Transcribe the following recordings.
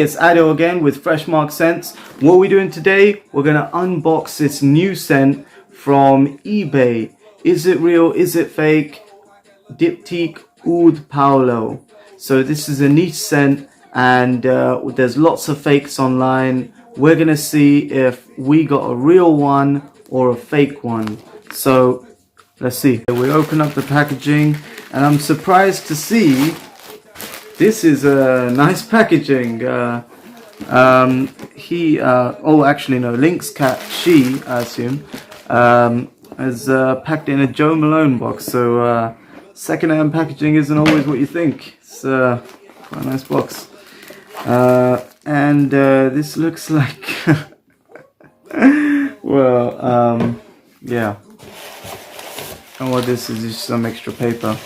It's Ado again with Fresh Mark Scents. What we're doing today, we're going to unbox this new scent from eBay. Is it real? Is it fake? Diptyque Oud Palao. So this is a niche scent and there's lots of fakes online. We're going to see if we got a real one or a fake one. So let's see. We open up the packaging and I'm surprised to see this is a nice packaging. Lynx cat, she, I assume, is packed in a Joe Malone box. So second-hand packaging isn't always what you think. It's quite a nice box. This looks like, well, yeah. And what this is just some extra paper.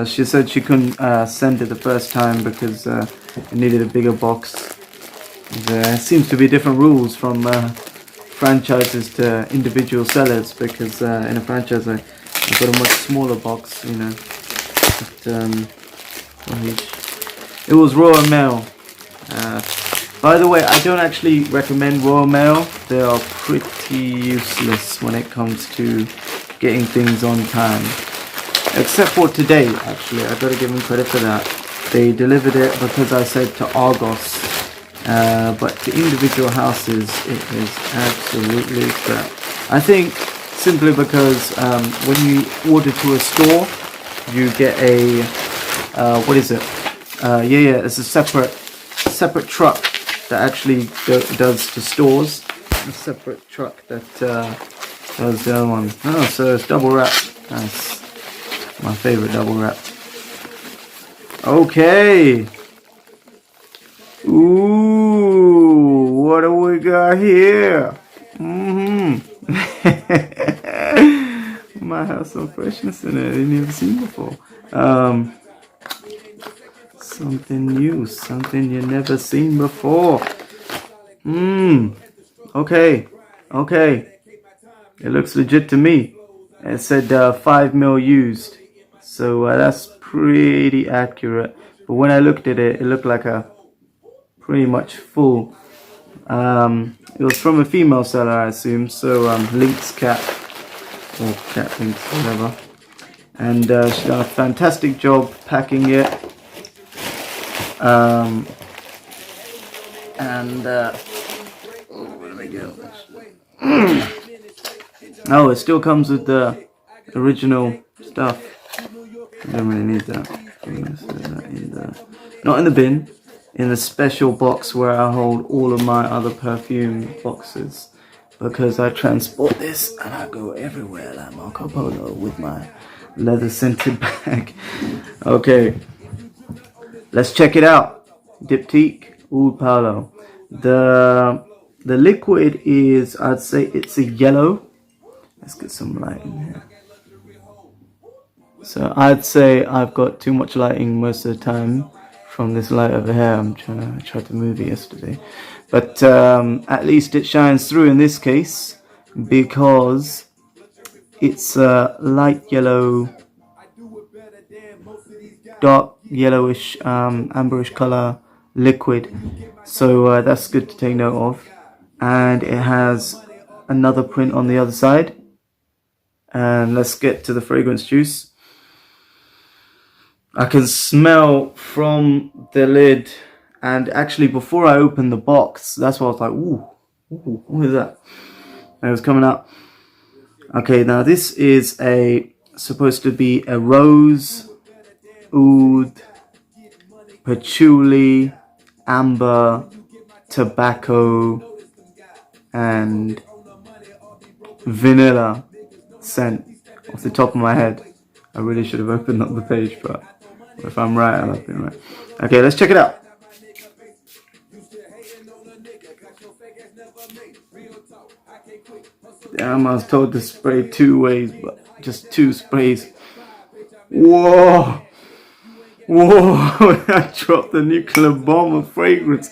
She said she couldn't send it the first time because it needed a bigger box. There seems to be different rules from franchises to individual sellers, because in a franchise I've got a much smaller box, you know. But, it was Royal Mail. By the way, I don't actually recommend Royal Mail. They are pretty useless when it comes to getting things on time. Except for today, actually, I've got to give them credit for that. They delivered it because I said to Argos, but to individual houses, it is absolutely crap. I think simply because when you order to a store, you get a what is it? It's a separate truck that actually does to stores. A separate truck that does the other one. Oh, so it's double wrapped. Nice. My favorite double wrap. Okay. Ooh, what do we got here? Might have some freshness in it. I've never seen before. Something new, something you never seen before. Okay. It looks legit to me. It said 5 ml used. So that's pretty accurate. But when I looked at it, it looked like a pretty much full. It was from a female seller, I assume. So Lynx cat, or cat Lynx, whatever. And she's done a fantastic job packing it. Where do we go? Oh, it still comes with the original stuff. I don't really need that. Not in the bin, in the special box where I hold all of my other perfume boxes, because I transport this and I go everywhere like Marco Polo with my leather scented bag. Okay, let's check it out. Diptyque Oud Palao. The liquid is, I'd say it's a yellow. Let's get some light in here. So I'd say I've got too much lighting most of the time from this light over here. I tried to move it yesterday. But at least it shines through in this case, because it's a light yellow, dark yellowish, amberish color liquid. So that's good to take note of. And it has another print on the other side. And let's get to the fragrance juice. I can smell from the lid, and actually before I opened the box, that's why I was like, ooh, what is that? And it was coming out. Okay, now this is supposed to be a rose, oud, patchouli, amber, tobacco, and vanilla scent. Off the top of my head, I really should have opened up the page, but if I'm right, I'll be right. Okay, let's check it out. Damn, I was told to spray 2 ways, but just 2 sprays. Whoa! I dropped the nuclear bomb of fragrance.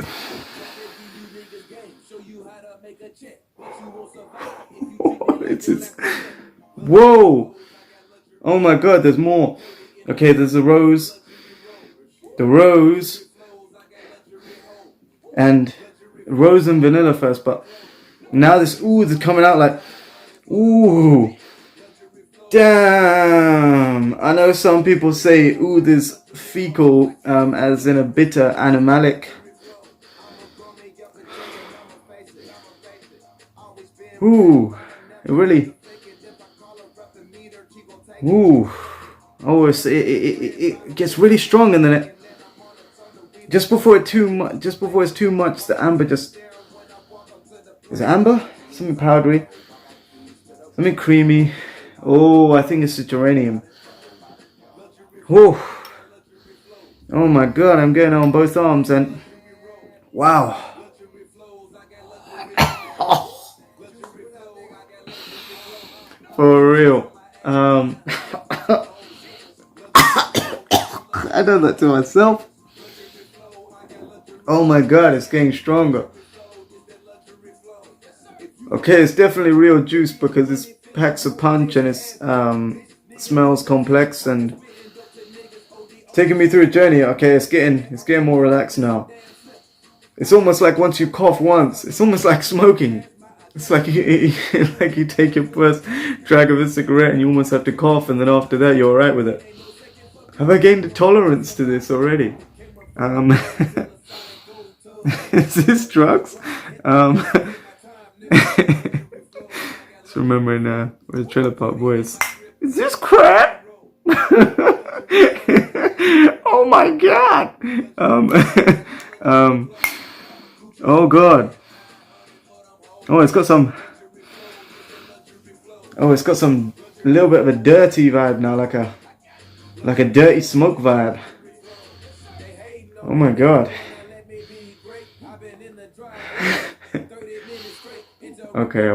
Whoa! Oh my god, there's more. Okay, there's the rose. The rose and rose and vanilla first, but now this oud is coming out like, ooh, damn. I know some people say oud is fecal, as in a bitter animalic. Ooh, it really. Ooh, oh, it gets really strong, and then it just before it's too much, the amber just is it amber? Something powdery, something creamy. Oh, I think it's the geranium. Oh, oh my god, I'm getting it on both arms, and wow. For real. I done that to myself. Oh my god, it's getting stronger. Okay, it's definitely real juice because it packs a punch and it smells complex and taking me through a journey. Okay, it's getting more relaxed now. It's almost like once you cough once, it's almost like smoking. It's like you take your first drag of a cigarette and you almost have to cough, and then after that you're alright with it. Have I gained a tolerance to this already? Is this drugs? Just remembering with the Trailer Park Boys. Is this crap? Oh my god! Oh god. Oh, it's got some a little bit of a dirty vibe now, like a dirty smoke vibe. Oh my god. Okay.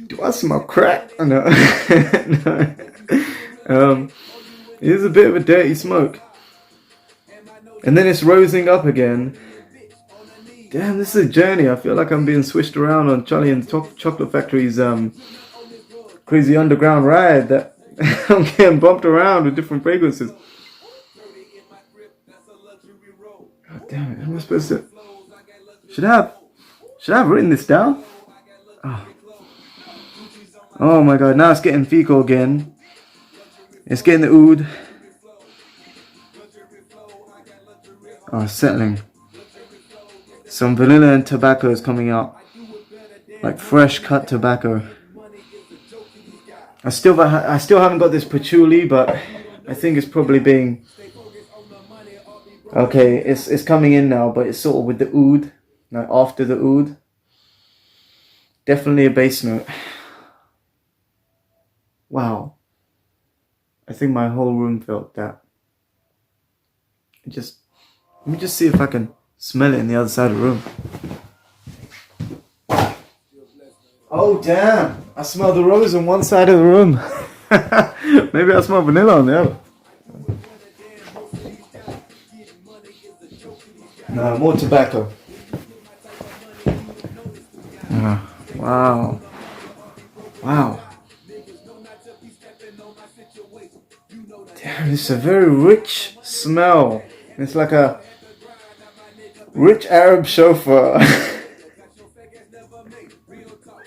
Do I smell crack? Oh, no. No. It is a bit of a dirty smoke. And then it's rosing up again. Damn, this is a journey. I feel like I'm being swished around on Charlie and the Chocolate Factory's crazy underground ride that I'm getting bumped around with different fragrances. God damn it, how am I supposed to... Should I have written this down? Oh my god, now it's getting fecal again. It's getting the oud. Oh, it's settling. Some vanilla and tobacco is coming out. Like fresh cut tobacco. I still haven't got this patchouli, but I think it's probably being... Okay, it's coming in now, but it's sort of with the oud. Like after the oud. Definitely a bass note. Wow. I think my whole room felt that. Let me just see if I can smell it in the other side of the room. Oh damn! I smell the rose on one side of the room. Maybe I smell vanilla on the other. No, more tobacco. Wow. Damn, it's a very rich smell. It's like a rich Arab chauffeur.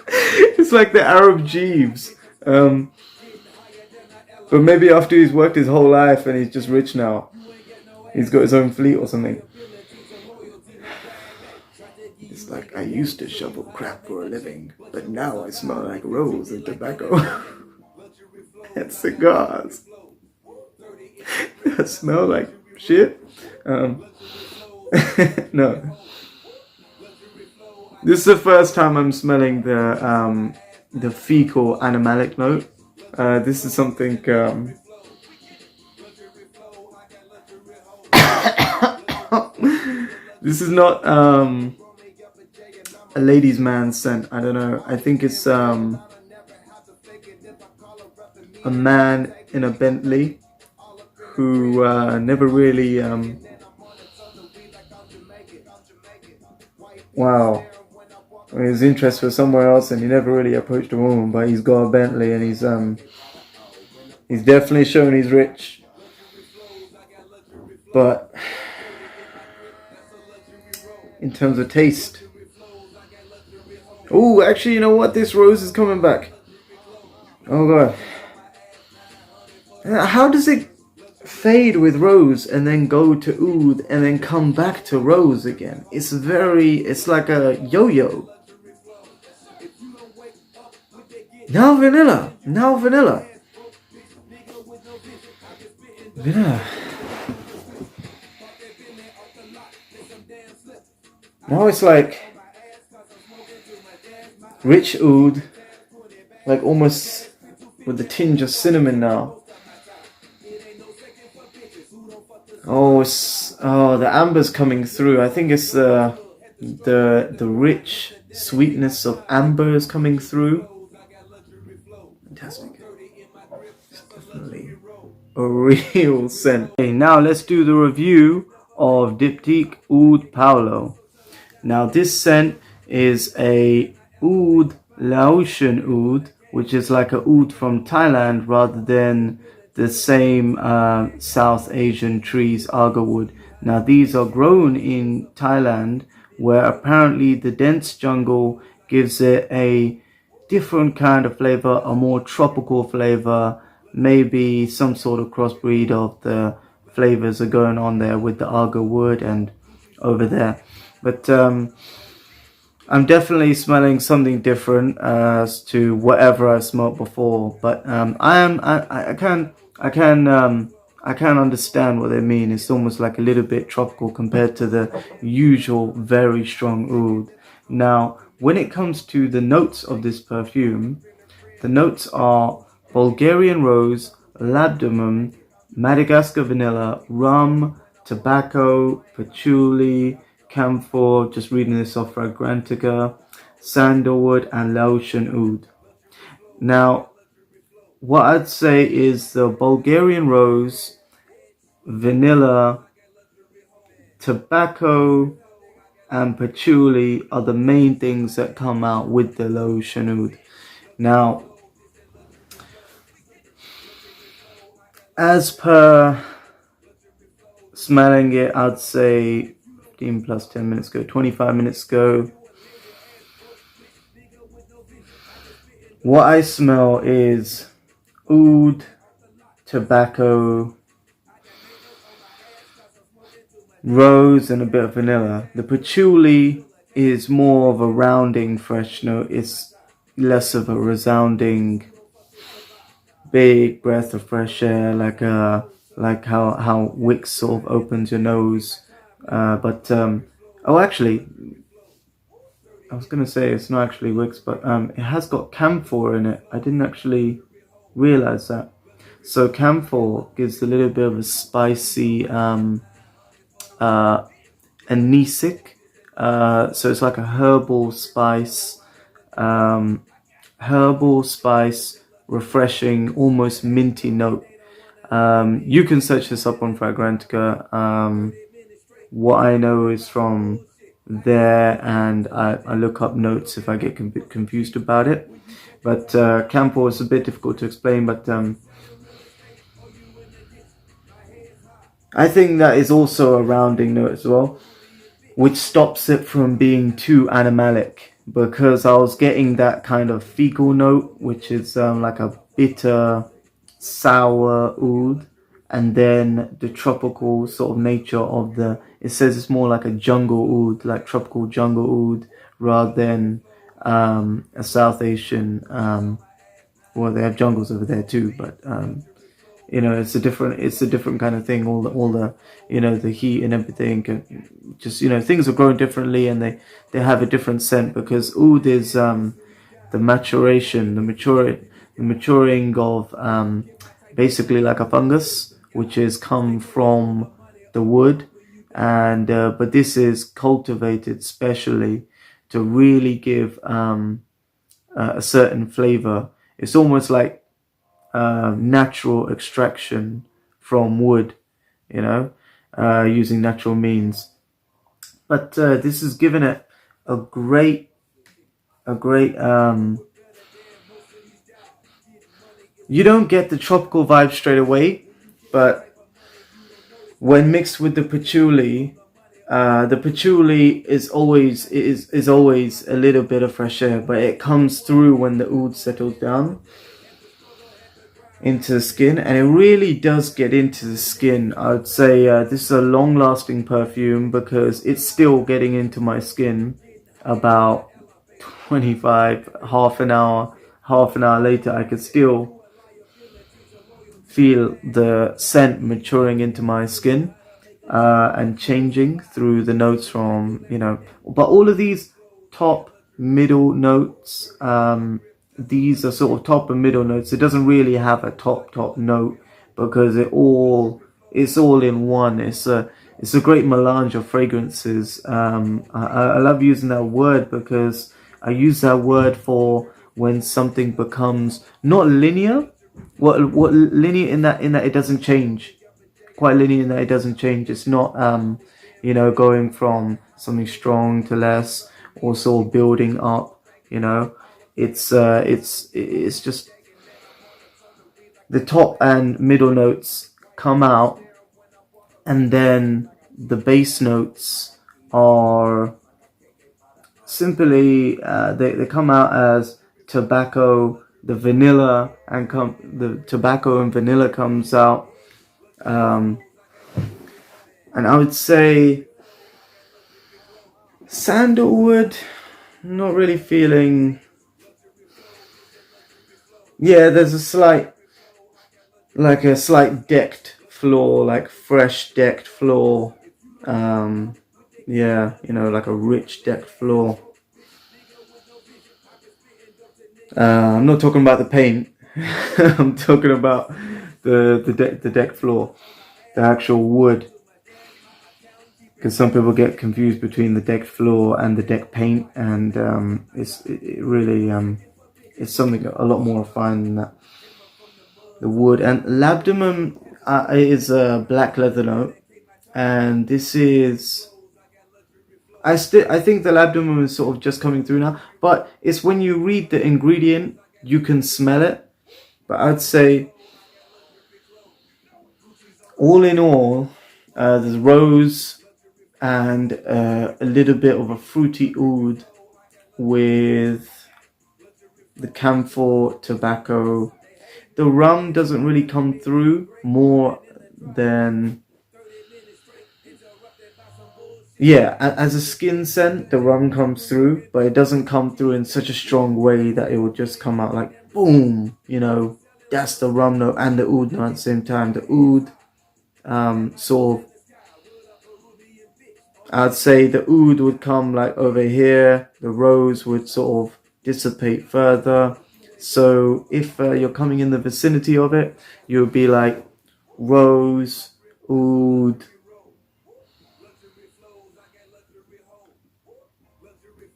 It's like the Arab Jeeves. But maybe after he's worked his whole life and he's just rich now. He's got his own fleet or something. It's like, I used to shovel crap for a living, but now I smell like rose and tobacco. And cigars. I smell like shit. No. This is the first time I'm smelling the fecal animalic note. This is something this is not a ladies' man scent. I don't know. I think it's a man in a Bentley who never really wow. His interest was somewhere else, and he never really approached a woman. But he's got a Bentley, and he's definitely shown he's rich. but in terms of taste, oh, actually, you know what? This rose is coming back. Oh god, how does it fade with rose and then go to oud and then come back to rose again? It's like a yo-yo. Now vanilla. Now it's like rich oud, like almost with a tinge of cinnamon now. Oh, the amber's coming through. I think it's the rich sweetness of amber is coming through. Fantastic. It's definitely a real scent. Okay, now let's do the review of Diptyque Oud Palao. Now this scent is a oud Laotian oud, which is like a oud from Thailand rather than the same South Asian trees, agarwood. Now these are grown in Thailand, where apparently the dense jungle gives it a different kind of flavor, a more tropical flavor, maybe some sort of crossbreed of the flavors are going on there with the agarwood and over there. But I'm definitely smelling something different as to whatever I smelled before. But I can understand what they mean. It's almost like a little bit tropical compared to the usual very strong oud. Now, when it comes to the notes of this perfume, the notes are Bulgarian rose, labdanum, Madagascar vanilla, rum, tobacco, patchouli, camphor, just reading this off Fragrantica, sandalwood, and Laotian oud. Now, what I'd say is the Bulgarian rose, vanilla, tobacco, and patchouli are the main things that come out with the Laotian oud. Now, as per smelling it, I'd say 15 plus 10 minutes ago, 25 minutes ago, what I smell is oud, tobacco, rose, and a bit of vanilla. The patchouli is more of a rounding fresh note. It's less of a resounding big breath of fresh air, like how Wicks sort of opens your nose. Oh, actually, I was gonna say it's not actually Wicks, but it has got camphor in it. I didn't actually realize that. So camphor gives a little bit of a spicy anisic. So it's like a herbal spice, refreshing, almost minty note. You can search this up on Fragrantica. What I know is from there, and I look up notes if I get confused about it. But camphor is a bit difficult to explain, but I think that is also a rounding note as well, which stops it from being too animalic, because I was getting that kind of fecal note, which is like a bitter, sour oud, and then the tropical sort of nature of it says it's more like a jungle oud, like tropical jungle oud, rather than a South Asian, well, they have jungles over there too, but it's a different kind of thing. All the the heat and everything, just things are growing differently, and they have a different scent, because oud is the maturing of basically like a fungus, which is come from the wood, and but this is cultivated specially to really give a certain flavor. It's almost like natural extraction from wood, using natural means. But this has given it a great you don't get the tropical vibe straight away, but when mixed with the patchouli is always a little bit of fresh air, but it comes through when the oud settles down into the skin, and it really does get into the skin. I would say this is a long-lasting perfume because it's still getting into my skin about 25, half an hour later. I could still feel the scent maturing into my skin and changing through the notes from, but all of these top, middle notes, these are sort of top and middle notes. It doesn't really have a top note because it's all in one. It's a great melange of fragrances. I love using that word because I use that word for when something becomes not linear. What linear in that it doesn't change. Quite linear in that it doesn't change. It's not going from something strong to less or sort of building up. It's just the top and middle notes come out, and then the bass notes are simply they come out as tobacco. The tobacco and vanilla comes out, and I would say sandalwood. Not really feeling. Yeah, there's a slight decked floor, like fresh decked floor. Yeah, like a rich decked floor. I'm not talking about the paint. I'm talking about the deck floor, the actual wood. Because some people get confused between the deck floor and the deck paint, and it's something a lot more refined than that. The wood and labdanum is a black leather note, and this is. I think the labdanum is sort of just coming through now, but it's when you read the ingredient, you can smell it. But I'd say, all in all, there's rose and a little bit of a fruity oud with the camphor, tobacco. The rum doesn't really come through more than. Yeah, as a skin scent, the rum comes through, but it doesn't come through in such a strong way that it will just come out like boom, that's the rum note and the oud note at the same time. The oud, sort of, I'd say the oud would come like over here, the rose would sort of dissipate further. So if you're coming in the vicinity of it, you would be like rose, oud,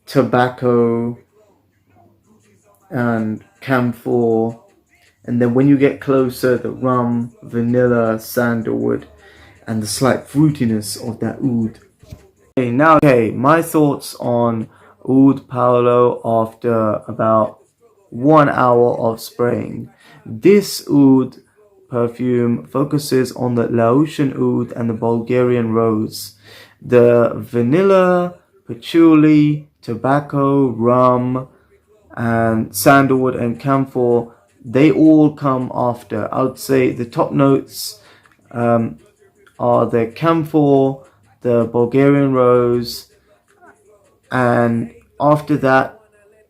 tobacco, and camphor, and then when you get closer, the rum, vanilla, sandalwood, and the slight fruitiness of that oud. Okay, my thoughts on Oud Palao after about 1 hour of spraying. This oud perfume focuses on the Laotian oud and the Bulgarian rose. The vanilla, patchouli, tobacco, rum, and sandalwood and camphor, they all come after. I would say the top notes are the camphor, the Bulgarian rose, and after that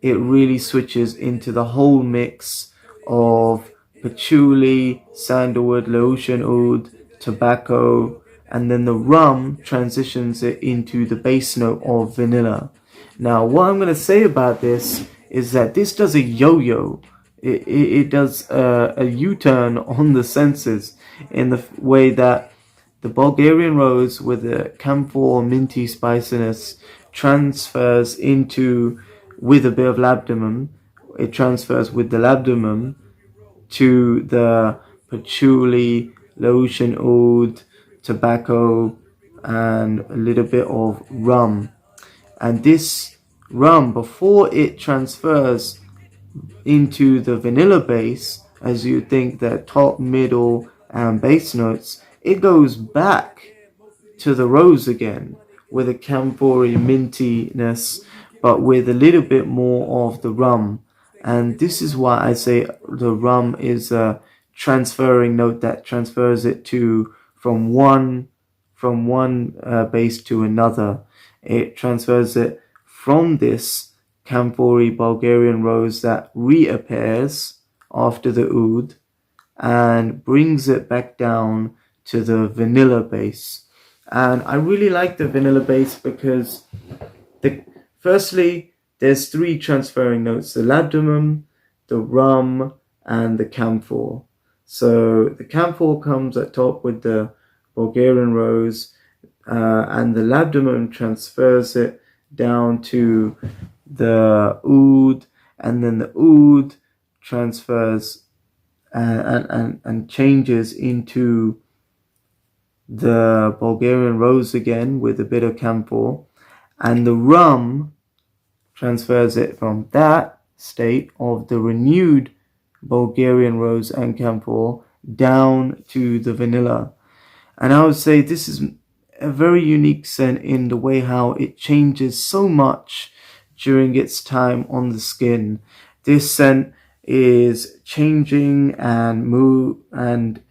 it really switches into the whole mix of patchouli, sandalwood, Laotian oud, tobacco, and then the rum transitions it into the base note of vanilla. Now, what I'm going to say about this is that this does a yo-yo. It does a U-turn on the senses in the way that the Bulgarian rose with the camphor minty spiciness transfers into, with a bit of labdanum, it transfers with the labdanum to the patchouli, Laotian oud, tobacco, and a little bit of rum. And this rum, before it transfers into the vanilla base, as you think the top, middle, and base notes, it goes back to the rose again with a camphor mintiness, but with a little bit more of the rum. And this is why I say the rum is a transferring note that transfers it to from one base to another. It transfers it from this camphor Bulgarian rose that reappears after the oud and brings it back down to the vanilla base. And I really like the vanilla base because firstly, there's three transferring notes: the labdanum, the rum, and the camphor. So the camphor comes at top with the Bulgarian rose, and the labdanum transfers it down to the oud, and then the oud transfers and changes into the Bulgarian rose again with a bit of camphor, and the rum transfers it from that state of the renewed Bulgarian rose and camphor down to the vanilla. And I would say this is a very unique scent in the way how it changes so much during its time on the skin. This scent is changing and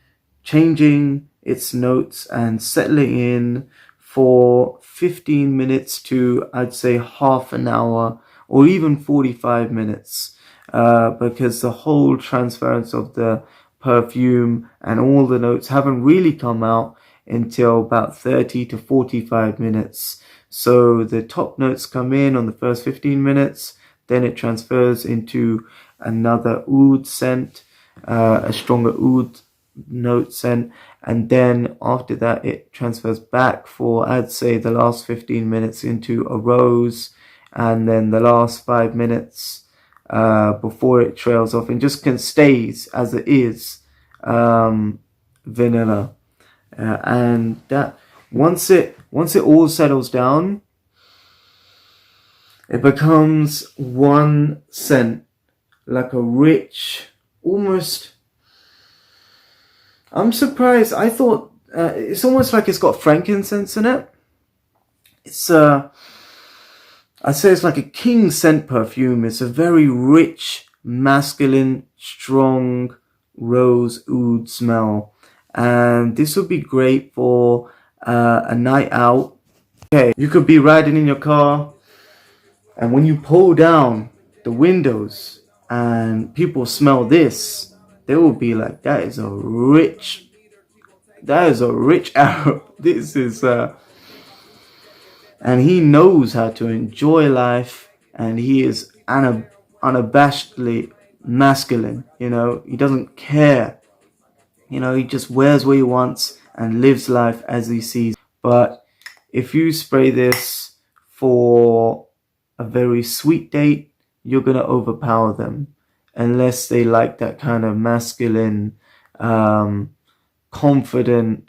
changing its notes and settling in for 15 minutes to, I'd say, half an hour or even 45 minutes, because the whole transference of the perfume and all the notes haven't really come out until about 30 to 45 minutes. So the top notes come in on the first 15 minutes, then it transfers into another oud scent, a stronger oud note scent, and then after that it transfers back for, I'd say, the last 15 minutes into a rose, and then the last 5 minutes before it trails off and just stays as it is, vanilla. And that once it all settles down, it becomes one scent, like a rich, almost, I'm surprised, I thought it's almost like it's got frankincense in it. It's I'd say it's like a king scent perfume. It's a very rich, masculine, strong rose oud smell, and this would be great for a night out. Okay, you could be riding in your car, and when you pull down the windows and people smell this, they will be like, that is a rich Arab. This is and he knows how to enjoy life, and he is unabashedly masculine. He doesn't care. He just wears what he wants and lives life as he sees. But if you spray this for a very sweet date, you're gonna overpower them, unless they like that kind of masculine, confident,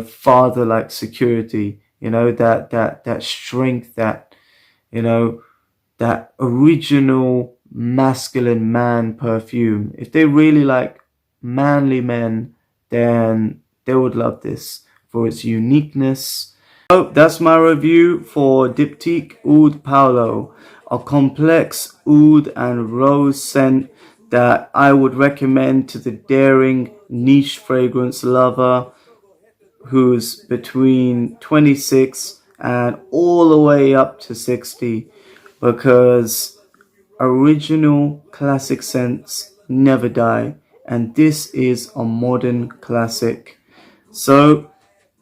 father-like security. That strength, that original masculine man perfume. If they really like manly men, then they would love this for its uniqueness. So that's my review for Diptyque Oud Palao, a complex oud and rose scent that I would recommend to the daring niche fragrance lover who's between 26 and all the way up to 60, because original classic scents never die, and this is a modern classic. So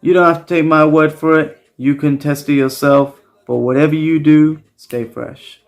you don't have to take my word for it, you can test it yourself, but whatever you do, stay fresh.